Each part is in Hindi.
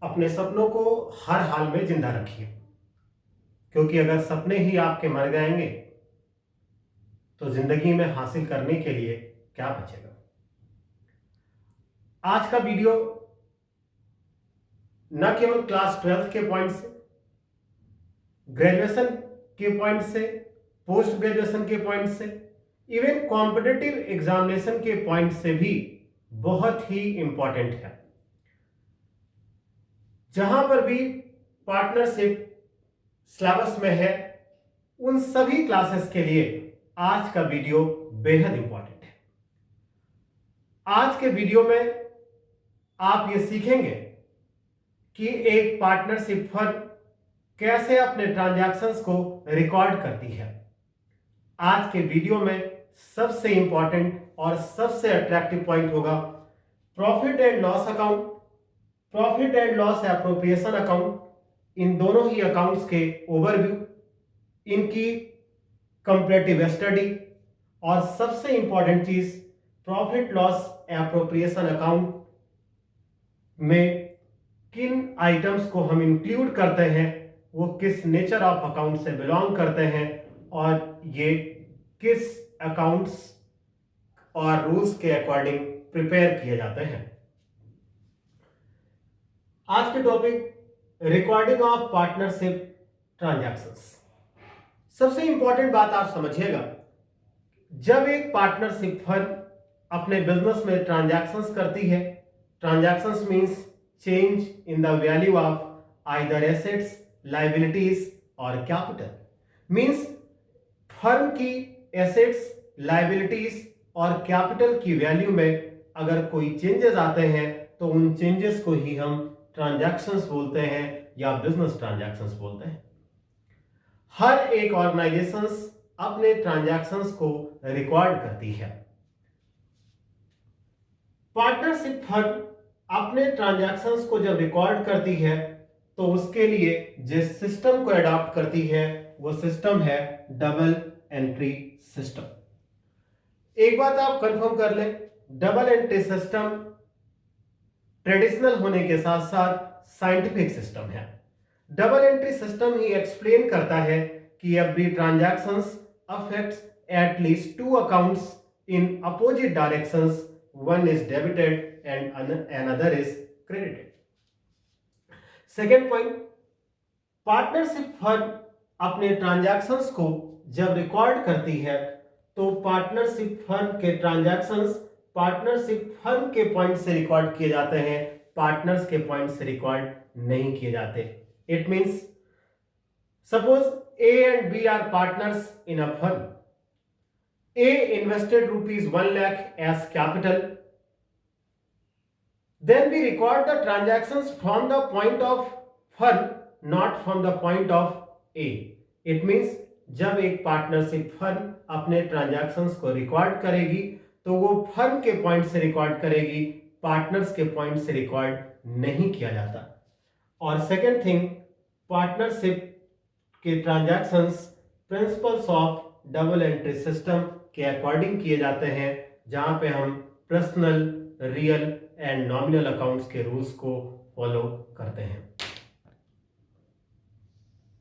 अपने सपनों को हर हाल में जिंदा रखिए, क्योंकि अगर सपने ही आपके मर जाएंगे तो जिंदगी में हासिल करने के लिए क्या बचेगा। आज का वीडियो न केवल क्लास 12th के पॉइंट से, ग्रेजुएशन के पॉइंट से, पोस्ट ग्रेजुएशन के पॉइंट से, इवन कॉम्पिटिटिव एग्जामिनेशन के पॉइंट से भी बहुत ही इंपॉर्टेंट है। जहां पर भी पार्टनरशिप सिलेबस में है, उन सभी क्लासेस के लिए आज का वीडियो बेहद इंपॉर्टेंट है। आज के वीडियो में आप ये सीखेंगे कि एक पार्टनरशिप फर्म कैसे अपने ट्रांजैक्शंस को रिकॉर्ड करती है। आज के वीडियो में सबसे इंपॉर्टेंट और सबसे अट्रैक्टिव पॉइंट होगा profit and loss account, profit and loss appropriation account, इन दोनों ही अकाउंट्स के ओवरव्यू, इनकी कंपैरेटिव स्टडी और सबसे इंपॉर्टेंट चीज प्रॉफिट लॉस एप्रोप्रिएशन अकाउंट में किन आइटम्स को हम इंक्लूड करते हैं, वो किस नेचर ऑफ अकाउंट से बिलोंग करते हैं और ये किस अकाउंट्स और रूल्स के अकॉर्डिंग प्रिपेयर किए जाते हैं। आज के topic recording of partnership transactions. सबसे इंपॉर्टेंट बात आप समझिएगा, जब एक पार्टनरशिप फर्म अपने बिजनेस में ट्रांजैक्शंस करती है, transactions means change in the value of either assets, liabilities और कैपिटल, मींस फर्म की एसेट्स, लायबिलिटीज और कैपिटल की वैल्यू में अगर कोई चेंजेस आते हैं तो उन चेंजेस को ही हम ट्रांजैक्शंस बोलते हैं या बिजनेस ट्रांजैक्शंस बोलते हैं। हर एक ऑर्गेनाइजेशंस अपने ट्रांजैक्शंस को रिकॉर्ड करती है। पार्टनरशिप फर्म अपने ट्रांजैक्शंस को जब रिकॉर्ड करती है तो उसके लिए जिस सिस्टम को अडॉप्ट करती है वो सिस्टम है डबल एंट्री सिस्टम। एक बात आप कंफर्म कर लें, डबल एंट्री सिस्टम ट्रेडिशनल होने के साथ साथ साइंटिफिक सिस्टम है। डबल एंट्री सिस्टम ही एक्सप्लेन करता है कि every transactions affects at least two accounts in opposite directions, one is debited and another is credited. Second point, partnership firm अपने ट्रांजैक्शंस को जब रिकॉर्ड करती है तो पार्टनरशिप फर्म के ट्रांजैक्शंस पार्टनरशिप फर्म के पॉइंट से रिकॉर्ड किए जाते हैं, पार्टनर्स के पॉइंट से रिकॉर्ड नहीं किए जाते। It means suppose A and B are partners in a firm. A invested rupees 1 lakh as capital. Then we record the transactions from the point of firm, not from the point of A. It means जब एक पार्टनरशिप फर्म अपने ट्रांजैक्शंस को रिकॉर्ड करेगी तो वो फर्म के पॉइंट से रिकॉर्ड करेगी, पार्टनर्स के पॉइंट से रिकॉर्ड नहीं किया जाता। और सेकेंड थिंग, पार्टनरशिप के transactions principles of double entry system के अकॉर्डिंग किए जाते हैं, जहां पे हम personal, real and nominal accounts के रूल्स को फॉलो करते हैं।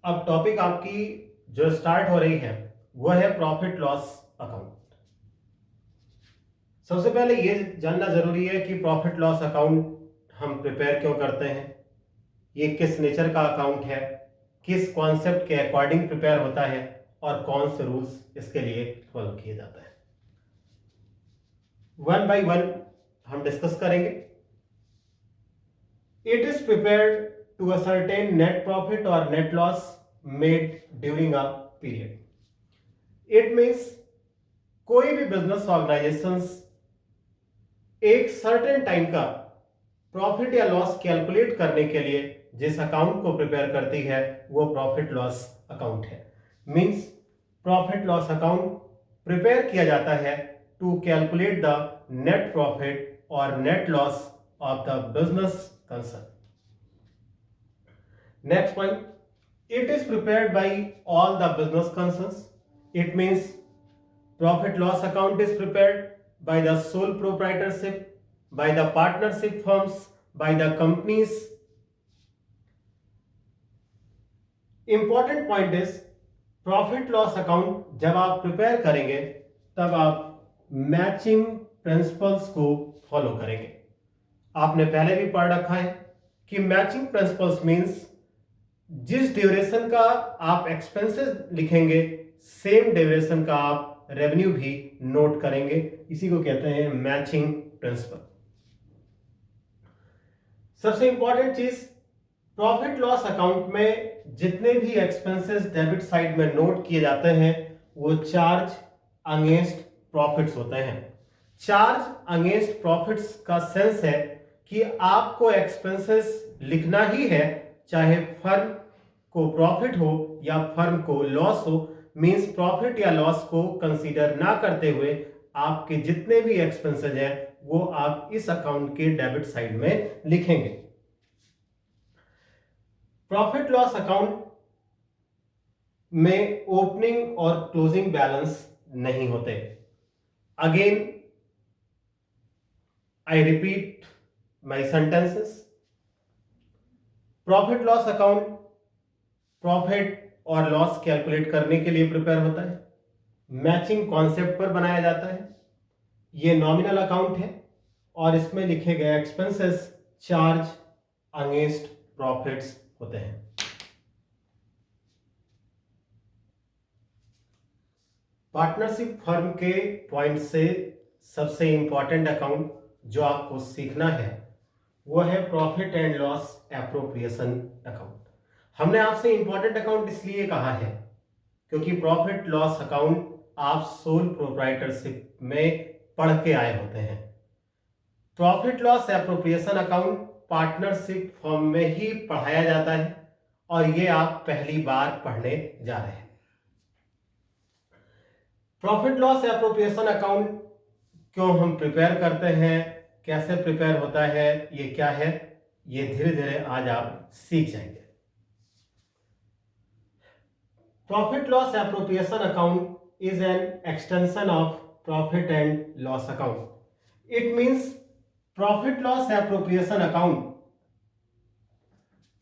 अब टॉपिक आपकी जो स्टार्ट हो रही है वह है प्रॉफिट लॉस अकाउंट। सबसे पहले यह जानना जरूरी है कि प्रॉफिट लॉस अकाउंट हम प्रिपेयर क्यों करते हैं, ये किस नेचर का अकाउंट है, किस कॉन्सेप्ट के अकॉर्डिंग प्रिपेयर होता है और कौन से रूल्स इसके लिए फॉलो किए जाते हैं। वन बाय वन हम डिस्कस करेंगे। It is prepared to ascertain net profit और net loss made during a period. It means कोई भी बिजनेस ऑर्गेनाइजेशंस एक सर्टेन टाइम का प्रॉफिट या लॉस कैलकुलेट करने के लिए जिस अकाउंट को प्रिपेयर करती है वो प्रॉफिट लॉस अकाउंट है। Means profit loss account prepare किया जाता है to calculate the net profit और net loss of the business concern. Next point, it is prepared by all the business concerns. It means profit loss account is prepared by the sole proprietorship, by the partnership firms, by the companies important point is profit loss account जब आप प्रिपेयर करेंगे तब आप मैचिंग प्रिंसिपल्स को फॉलो करेंगे। आपने पहले भी पढ़ रखा है कि मैचिंग प्रिंसिपल्स मींस जिस ड्यूरेशन का आप एक्सपेंसेस लिखेंगे सेम ड्यूरेशन का आप रेवेन्यू भी नोट करेंगे, इसी को कहते हैं मैचिंग प्रिंसिपल। सबसे इंपॉर्टेंट चीज, प्रॉफिट लॉस अकाउंट में जितने भी एक्सपेंसेस डेबिट साइड में नोट किए जाते हैं वो चार्ज अगेंस्ट प्रॉफिट्स होते हैं। चार्ज अगेंस्ट प्रॉफिट्स का सेंस है कि आपको एक्सपेंसेस लिखना ही है, चाहे फर्म को प्रॉफिट हो या फर्म को लॉस हो। मींस प्रॉफिट या लॉस को कंसीडर ना करते हुए आपके जितने भी एक्सपेंसेस हैं वो आप इस अकाउंट के डेबिट साइड में लिखेंगे। प्रॉफिट लॉस अकाउंट में ओपनिंग और क्लोजिंग बैलेंस नहीं होते। Again I repeat my sentences. Profit loss account profit और लॉस कैलकुलेट करने के लिए प्रिपेयर होता है, मैचिंग कॉन्सेप्ट पर बनाया जाता है। ये नॉमिनल अकाउंट है और इसमें लिखे गए एक्सपेंसेस चार्ज अगेंस्ट प्रॉफिट्स होते हैं। पार्टनरशिप फर्म के पॉइंट से सबसे इंपॉर्टेंट अकाउंट जो आपको सीखना है वो है profit and loss appropriation account. हमने आपसे इंपॉर्टेंट अकाउंट इसलिए कहा है क्योंकि प्रॉफिट लॉस अकाउंट आप सोल प्रोप्राइटरशिप में पढ़ के आए होते हैं। Profit loss appropriation account partnership firm में ही पढ़ाया जाता है और ये आप पहली बार पढ़ने जा रहे हैं। प्रॉफिट लॉस एप्रोप्रिएशन अकाउंट क्यों हम प्रिपेयर करते हैं, कैसे प्रिपेयर होता है, ये क्या है, ये धीरे धीरे आज आप सीख जाएंगे। Profit loss appropriation account is an extension of profit and loss account. It means profit loss appropriation account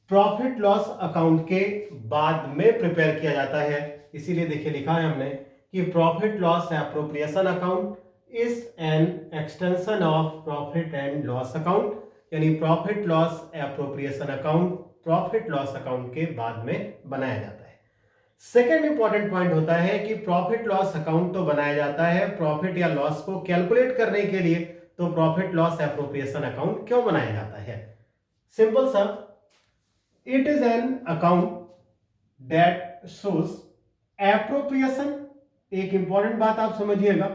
profit loss account के बाद में प्रिपेयर किया जाता है। इसीलिए देखिए लिखा है हमने कि profit loss appropriation account is an extension of profit and loss account, यानी profit loss appropriation account profit loss account के बाद में बनाया जाता है। सेकेंड इंपॉर्टेंट पॉइंट होता है कि प्रॉफिट लॉस अकाउंट तो बनाया जाता है प्रॉफिट या लॉस को कैलकुलेट करने के लिए, तो प्रॉफिट लॉस एप्रोप्रिएशन अकाउंट क्यों बनाया जाता है? सिंपल सा, it is an account that shows appropriation. एक इंपॉर्टेंट बात आप समझिएगा,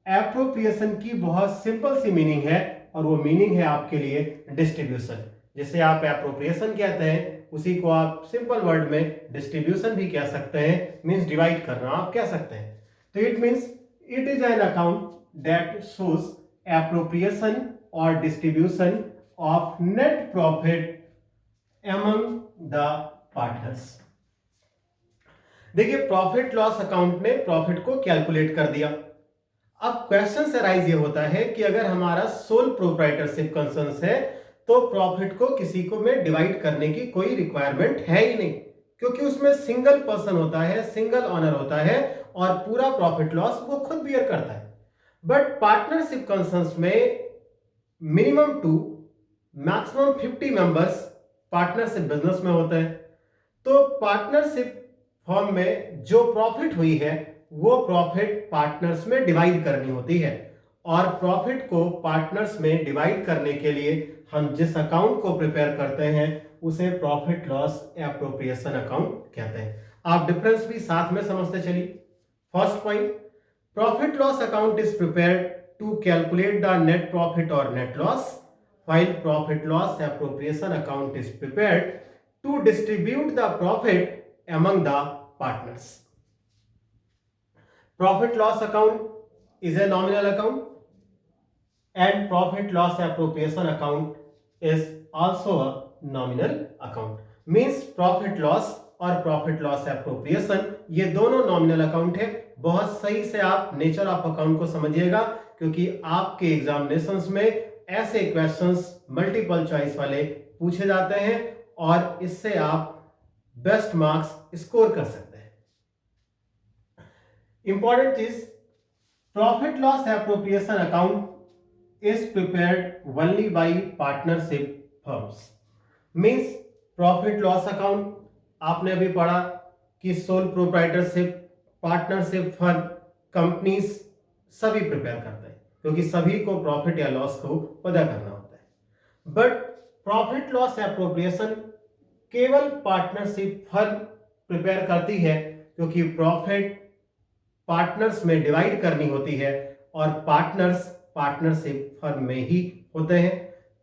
एप्रोप्रिएशन की बहुत सिंपल सी मीनिंग है और वो मीनिंग है आपके लिए डिस्ट्रीब्यूशन। जिसे आप एप्रोप्रिएशन कहते हैं उसी को आप सिंपल वर्ड में डिस्ट्रीब्यूशन भी कह सकते हैं, मींस डिवाइड करना आप कह सकते हैं। तो it means it is an account that shows appropriation और distribution of net profit among the partners. देखिए प्रॉफिट लॉस अकाउंट ने प्रॉफिट को कैलकुलेट कर दिया। अब क्वेश्चन से राइज ये होता है कि अगर हमारा सोल प्रोप्राइटरशिप कंसर्न्स है तो प्रॉफिट को किसी को में डिवाइड करने की कोई रिक्वायरमेंट है ही नहीं, क्योंकि उसमें सिंगल पर्सन होता है, सिंगल ऑनर होता है और पूरा प्रॉफिट लॉस वो खुद बियर करता है। बट पार्टनरशिप कंसर्न्स में minimum 2 maximum 50 members partnership business में होते हैं। तो पार्टनरशिप फर्म में जो प्रॉफिट हुई है वो प्रॉफिट पार्टनर्स में डिवाइड करनी होती है और प्रॉफिट को पार्टनर्स में डिवाइड करने के लिए हम जिस अकाउंट को प्रिपेयर करते हैं उसे प्रॉफिट लॉस एप्रोप्रिएशन अकाउंट कहते हैं। आप डिफरेंस भी साथ में समझते चलिए। First point, profit loss account is prepared to calculate the net profit और net loss, while profit loss appropriation account is prepared to distribute the profit among the partners. Profit loss account is a nominal account and profit loss appropriation account is also a nominal account. Means profit loss और प्रॉफिट लॉस एप्रोप्रिएशन ये दोनों नॉमिनल अकाउंट है। बहुत सही से आप नेचर ऑफ अकाउंट को समझिएगा, क्योंकि आपके एग्जामिनेशंस में ऐसे क्वेश्चंस मल्टीपल चॉइस वाले पूछे जाते हैं और इससे आप बेस्ट मार्क्स स्कोर कर सकते हैं। इंपॉर्टेंट चीज, profit loss appropriation account is prepared only by partnership firms. Means profit loss account आपने अभी पढ़ा कि sole proprietorship, partnership firm, companies सभी प्रिपेयर करते हैं, क्योंकि सभी को प्रॉफिट या लॉस को पता करना होता है। बट प्रॉफिट लॉस एप्रोप्रिएशन केवल पार्टनरशिप फर्म प्रिपेयर करती है, क्योंकि प्रॉफिट पार्टनर्स में डिवाइड करनी होती है और पार्टनर्स पार्टनरशिप फर्म में ही होते हैं।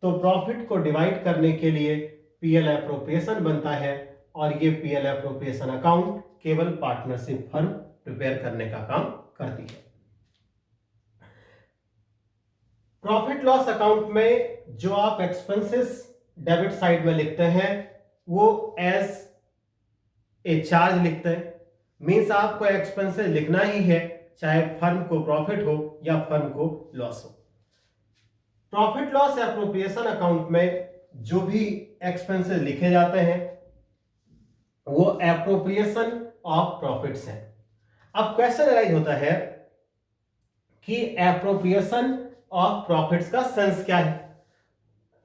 तो प्रॉफिट को डिवाइड करने के लिए पीएल एप्रोप्रिएशन बनता है, और ये पीएल एप्रोप्रिएशन अकाउंट केवल पार्टनरशिप फर्म प्रिपेयर करने का काम करती है। प्रॉफिट लॉस अकाउंट में जो आप एक्सपेंसेस डेबिट साइड में लिखते हैं वो एज ए चार्ज लिखते हैं। मींस आपको एक्सपेंसेस लिखना ही है, चाहे फर्म को प्रॉफिट हो या फर्म को लॉस हो। प्रॉफिट लॉस एप्रोप्रिएशन अकाउंट में जो भी एक्सपेंसेस लिखे जाते हैं वो एप्रोप्रिएशन ऑफ प्रॉफिट्स है। अब क्वेश्चन अराइज होता है कि एप्रोप्रिएशन ऑफ प्रॉफिट्स का सेंस क्या है।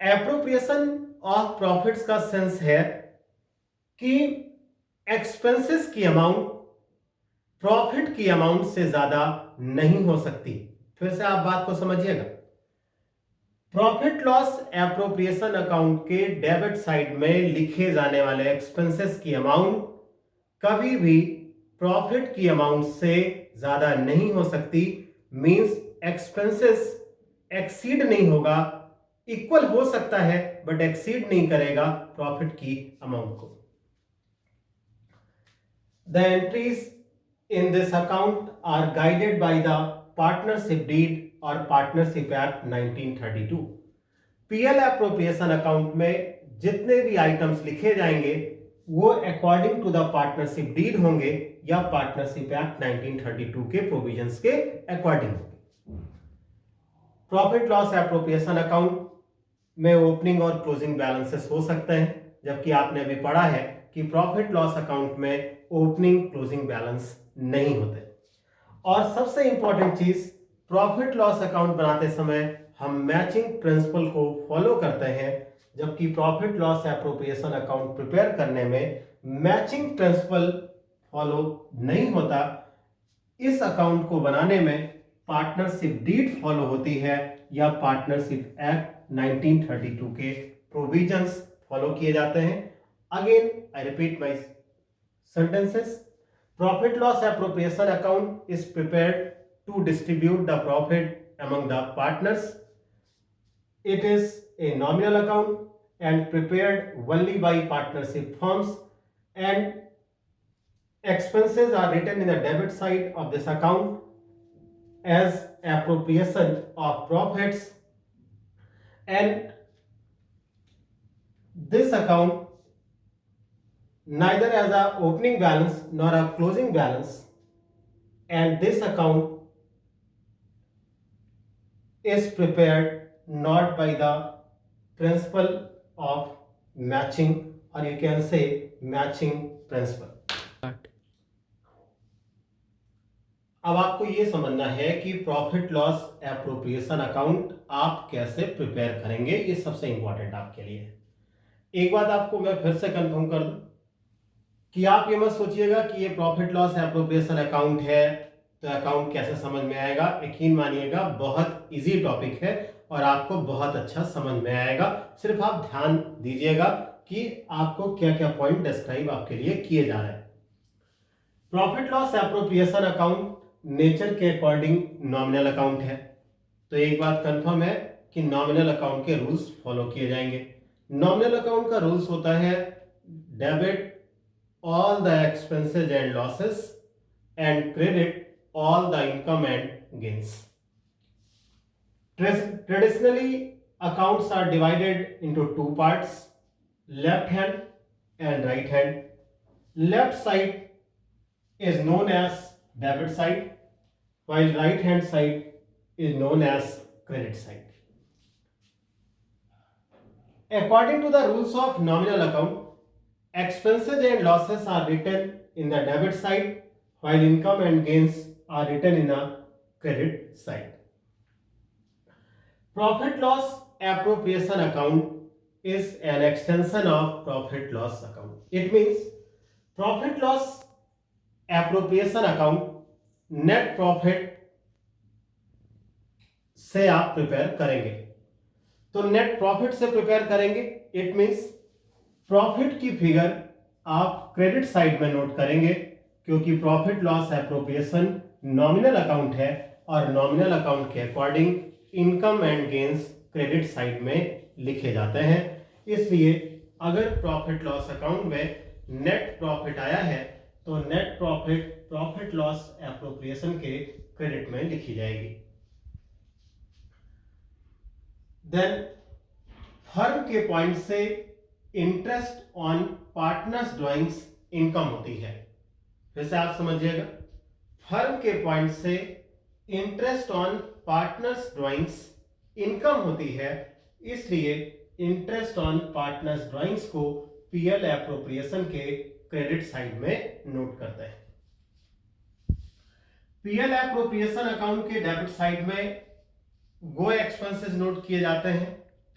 एप्रोप्रिएशन ऑफ प्रॉफिट्स का सेंस है कि एक्सपेंसेस की अमाउंट प्रॉफिट की अमाउंट से ज्यादा नहीं हो सकती। फिर से आप बात को समझिएगा। प्रॉफिट लॉस एप्रोप्रिएशन अकाउंट के डेबिट साइड में लिखे जाने वाले एक्सपेंसेस की अमाउंट कभी भी प्रॉफिट की अमाउंट से ज्यादा नहीं हो सकती। मींस एक्सपेंसेस एक्सीड नहीं होगा, इक्वल हो सकता है बट एक्सीड नहीं करेगा प्रॉफिट की अमाउंट को। The entries in this account are guided by the Partnership Deed or Partnership Act 1932। PL appropriation account में जितने भी आइटम्स लिखे जाएंगे वो according to the partnership deed होंगे या पार्टनरशिप एक्ट 1932 के प्रोविजंस के अकॉर्डिंग होंगे। प्रॉफिट लॉस एप्रोप्रिएशन अकाउंट में ओपनिंग और क्लोजिंग बैलेंसेस हो सकते हैं, जबकि आपने अभी पढ़ा है कि प्रॉफिट लॉस अकाउंट में ओपनिंग क्लोजिंग बैलेंस नहीं होते। और सबसे इंपॉर्टेंट चीज, प्रॉफिट लॉस अकाउंट बनाते समय हम मैचिंग प्रिंसिपल को फॉलो करते हैं, जबकि profit loss appropriation account prepare करने में मैचिंग प्रिंसिपल फॉलो नहीं होता। इस अकाउंट को बनाने में पार्टनरशिप डीड फॉलो होती है या पार्टनरशिप एक्ट 1932 के प्रोविजंस फॉलो किए जाते हैं। Again I repeat my sentences. Profit loss appropriation account is prepared to distribute the profit among the partners. It is a nominal account and prepared only by partnership firms, and expenses are written in the debit side of this account as appropriation of profits, and this account neither as a opening balance nor a closing balance, and this account is prepared not by the principle of matching, or you can say matching principle. अब आपको यह समझना है कि प्रॉफिट लॉस एप्रोप्रिएशन अकाउंट आप कैसे प्रिपेयर करेंगे, ये सबसे इंपॉर्टेंट आपके लिए है। एक बात आपको मैं फिर से कंफर्म कर दूं कि आप ये मत सोचिएगा कि ये प्रॉफिट लॉस एप्रोप्रिएशन अकाउंट है तो अकाउंट कैसे समझ में आएगा। यकीन मानिएगा बहुत इजी टॉपिक है और आपको बहुत अच्छा समझ में आएगा। सिर्फ आप ध्यान दीजिएगा कि आपको क्या क्या पॉइंट डिस्क्राइब आपके लिए किए जा रहे हैं। Profit loss appropriation account nature के अकॉर्डिंग नॉमिनल अकाउंट है, तो एक बात कंफर्म है कि नॉमिनल अकाउंट के रूल्स फॉलो किए जाएंगे। नॉमिनल अकाउंट का रूल्स होता है debit all the expenses and losses and credit all the income and gains. Traditionally, accounts are divided into two parts, left hand and right hand. Left side is known as debit side, while right hand side is known as credit side. According to the rules of nominal account, expenses and losses are written in the debit side while income and gains are written in the credit side. Profit loss appropriation account is an extension of profit loss account. It means profit loss appropriation account net profit से आप प्रिपेयर करेंगे। तो नेट प्रॉफिट से प्रिपेयर करेंगे, इट मींस प्रॉफिट की फिगर आप क्रेडिट साइड में नोट करेंगे, क्योंकि profit loss appropriation nominal account है और नॉमिनल अकाउंट के according income and gains credit side में लिखे जाते हैं। इसलिए अगर प्रॉफिट लॉस अकाउंट में नेट प्रॉफिट आया है तो net profit profit loss appropriation के क्रेडिट में लिखी जाएगी। देन फर्म के पॉइंट से interest on partners drawings income होती है। फिर से आप समझिएगा, फर्म के पॉइंट से interest on partners drawings income होती है, इसलिए इंटरेस्ट ऑन पार्टनर्स ड्राइंग्स को पीएल एप्रोप्रिएशन के क्रेडिट साइड में नोट करते हैं। पीएल एप्रोप्रिएशन अकाउंट के डेबिट साइड में वो एक्सपेंसेस नोट किए जाते हैं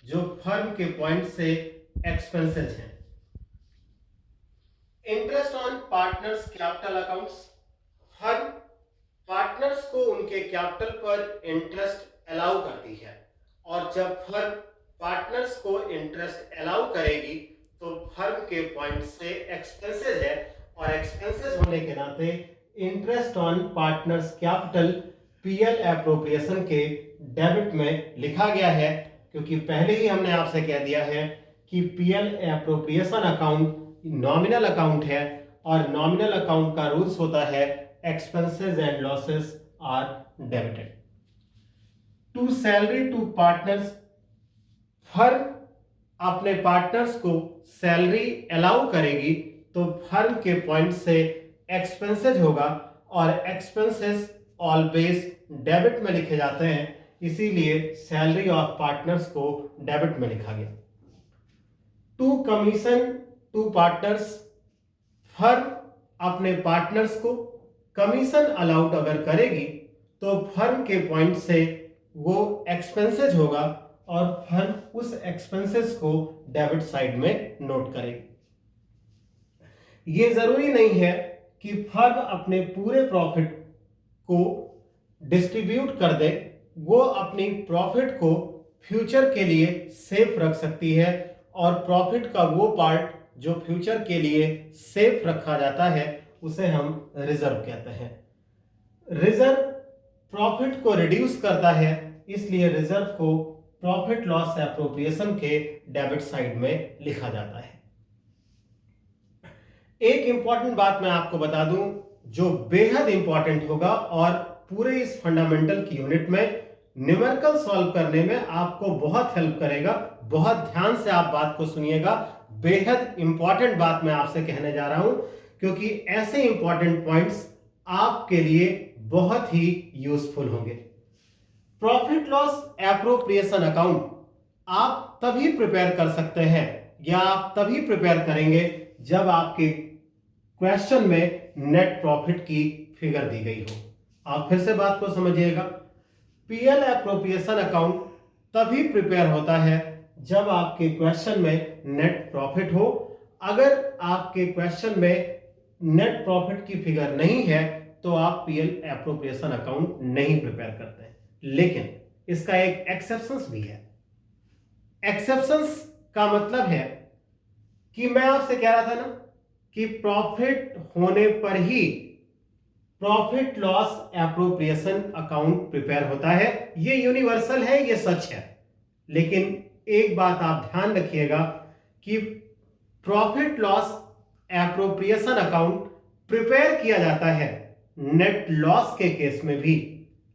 जो फर्म के पॉइंट से एक्सपेंसेस हैं। Interest on partners capital accounts, firm partners को उनके कैपिटल पर इंटरेस्ट अलाउ करती है, और जब फर्म पार्टनर्स को इंटरेस्ट अलाउ करेगी तो फर्म के पॉइंट से एक्सपेंसेस है, और एक्सपेंसेस होने के नाते interest on partners capital PL appropriation के डेबिट में लिखा गया है, क्योंकि पहले ही हमने आपसे कह दिया है कि PL appropriation account nominal account है और नॉमिनल अकाउंट का रूल्स होता है expenses and losses are debited to salary to partners. Firm अपने पार्टनर्स को सैलरी अलाउ करेगी तो फर्म के पॉइंट से एक्सपेंसेस होगा, और एक्सपेंसेस ऑलवेज डेबिट में लिखे जाते हैं, इसीलिए सैलरी ऑफ पार्टनर्स को डेबिट में लिखा गया। To commission to partners, firm अपने पार्टनर्स को कमीशन अलाउड अगर करेगी तो फर्म के पॉइंट से वो एक्सपेंसेस होगा और फर्म उस एक्सपेंसेस को डेबिट साइड में नोट करेगी। ये जरूरी नहीं है कि फर्म अपने पूरे प्रॉफिट को डिस्ट्रीब्यूट कर दे, वो अपनी प्रॉफिट को फ्यूचर के लिए सेफ रख सकती है, और प्रॉफिट का वो पार्ट जो फ्यूचर के लिए सेफ रखा जाता है उसे हम रिजर्व कहते हैं। रिजर्व प्रॉफिट को रिड्यूस करता है, इसलिए रिजर्व को प्रॉफिट लॉस एप्रोप्रिएशन के डेबिट साइड में लिखा जाता है। एक इंपॉर्टेंट बात मैं आपको बता दूं जो बेहद इंपॉर्टेंट होगा और पूरे इस फंडामेंटल की यूनिट में न्यूमेरिकल सॉल्व करने में आपको बहुत हेल्प करेगा। बहुत ध्यान से आप बात को सुनिएगा, बेहद इंपॉर्टेंट बात मैं आपसे कहने जा रहा हूं, क्योंकि ऐसे इंपॉर्टेंट पॉइंट्स आपके लिए बहुत ही यूजफुल होंगे। प्रॉफिट लॉस एप्रोप्रिएशन अकाउंट आप तभी प्रिपेयर कर सकते हैं या आप तभी प्रिपेयर करेंगे जब आपके क्वेश्चन में नेट प्रॉफिट की फिगर दी गई हो। आप फिर से बात को समझिएगा, पीएल एप्रोप्रिएशन अकाउंट तभी प्रिपेयर होता है जब आपके क्वेश्चन में नेट प्रॉफिट हो। अगर आपके क्वेश्चन में नेट प्रॉफिट की फिगर नहीं है तो आप पीएल एप्रोप्रिएशन अकाउंट नहीं प्रिपेयर करते हैं। लेकिन इसका एक एक्सेप्शंस भी है। एक्सेप्शंस का मतलब है कि मैं आपसे कह रहा था ना कि प्रॉफिट होने पर ही profit loss appropriation account prepare होता है। ये यूनिवर्सल है, ये सच है। लेकिन एक बात आप ध्यान रखिएगा कि profit loss appropriation account prepare किया जाता है नेट लॉस के केस में भी,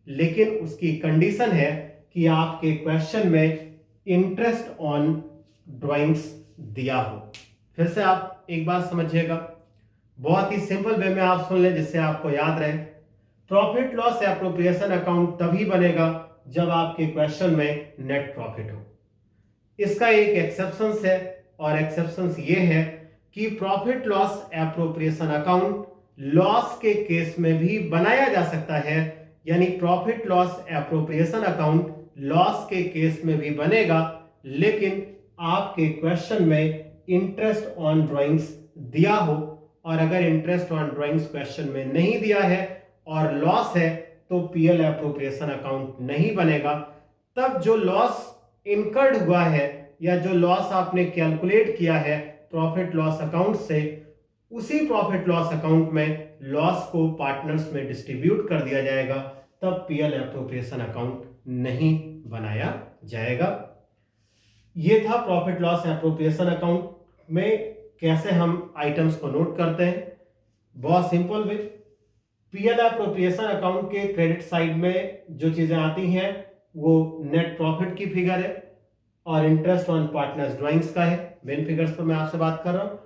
लेकिन उसकी कंडीशन है कि आपके क्वेश्चन में इंटरेस्ट ऑन ड्राइंग्स दिया हो। फिर से आप एक बात समझिएगा, बहुत ही सिंपल वे में आप सुन लें जिससे आपको याद रहे। प्रॉफिट लॉस एप्रोप्रिएशन अकाउंट तभी बनेगा जब आपके क्वेश्चन में नेट प्रॉफिट हो। इसका एक एक्सेप्शंस है और एक्सेप्शंस ये है कि profit loss appropriation account loss के केस में भी बनाया जा सकता है, यानी profit loss appropriation account loss के केस में भी बनेगा, लेकिन आपके क्वेश्चन में इंटरेस्ट ऑन ड्राइंग्स दिया हो, और अगर इंटरेस्ट ऑन ड्राइंग्स क्वेश्चन में नहीं दिया है और लॉस है तो पीएल एप्रोप्रिएशन अकाउंट नहीं बनेगा। तब जो लॉस इनकर्ड हुआ है या जो लॉस आपने कैलकुलेट किया है प्रॉफिट लॉस अकाउंट से, उसी प्रॉफिट लॉस अकाउंट में लॉस को पार्टनर्स में डिस्ट्रीब्यूट कर दिया जाएगा, तब पीएल एप्रोप्रिएशन अकाउंट नहीं बनाया जाएगा। ये था प्रॉफिट लॉस एप्रोप्रिएशन अकाउंट में कैसे हम आइटम्स को नोट करते हैं। बहुत simple way, PL appropriation account के क्रेडिट साइड में जो चीजें आती हैं वो नेट प्रॉफिट की फिगर है और इंटरेस्ट ऑन पार्टनर्स ड्राइंग्स का है। मेन फिगर्स पर मैं आपसे बात कर रहा हूं।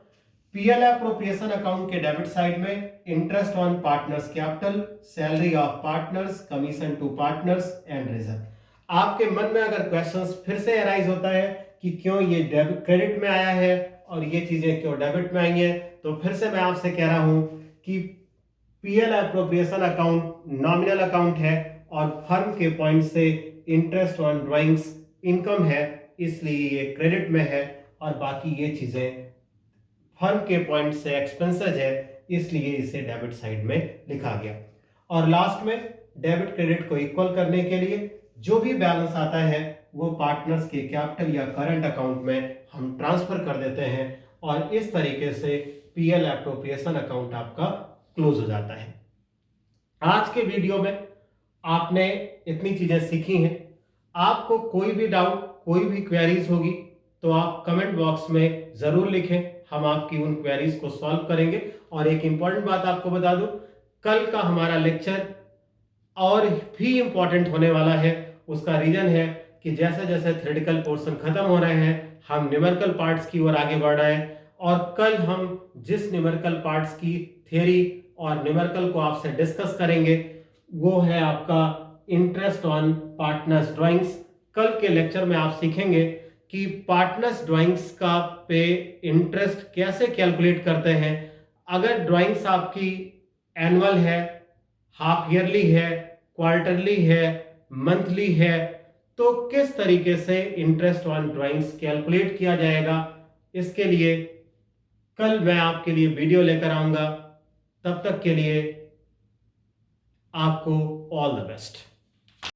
पीएल एप्रोप्रिएशन अकाउंट के डेबिट साइड में interest on partners capital, salary of partners, commission to partners and reserve. आपके मन में अगर क्वेश्चंस फिर से अराइज होता है कि क्यों ये डेबिट क्रेडिट में आया है और ये चीजें क्यों डेबिट में आई हैं, तो फिर से मैं आपसे कह रहा हूं कि PL appropriation account nominal account है और फर्म के पॉइंट से इंटरेस्ट ऑन ड्राइंग्स इनकम है, इसलिए ये क्रेडिट में है, और बाकी ये चीजें फर्म के पॉइंट से एक्सपेंसेस है, इसलिए इसे डेबिट साइड में लिखा गया। और लास्ट में डेबिट क्रेडिट को इक्वल करने के लिए जो भी बैलेंस आता है वो पार्टनर्स के कैपिटल या करंट अकाउंट में हम ट्रांसफर कर देते हैं, और इस तरीके से पीएल एप्रोप्रिएशन अकाउंट आपका क्लोज हो जाता है। आज के वीडियो में आपने इतनी चीजें सीखी हैं। आपको कोई भी डाउट, कोई भी क्वेरीज होगी तो आप कमेंट बॉक्स में जरूर लिखें, हम आपकी उन क्वेरीज को सॉल्व करेंगे। और एक इंपॉर्टेंट बात आपको बता दूं, कल का हमारा लेक्चर और भी इंपॉर्टेंट होने वाला है। उसका रीजन है कि जैसे जैसे थ्योरेटिकल पोर्शन खत्म हो रहे हैं, हम न्यूमेरिकल पार्ट्स की ओर आगे बढ़ रहे हैं, और कल हम जिस न्यूमेरिकल पार्ट्स की थ्योरी और न्यूमेरिकल को आपसे डिस्कस करेंगे वो है आपका इंटरेस्ट ऑन पार्टनर्स ड्राइंग्स। कल के लेक्चर में आप सीखेंगे कि पार्टनर्स ड्राइंग्स का पे इंटरेस्ट कैसे कैलकुलेट करते हैं। अगर ड्राइंग्स आपकी एनुअल है, हाफ ईयरली है, क्वार्टरली है, मंथली है, तो किस तरीके से इंटरेस्ट ऑन ड्राइंग्स कैलकुलेट किया जाएगा, इसके लिए कल मैं आपके लिए वीडियो लेकर आऊंगा। तब तक के लिए आपको ऑल द बेस्ट।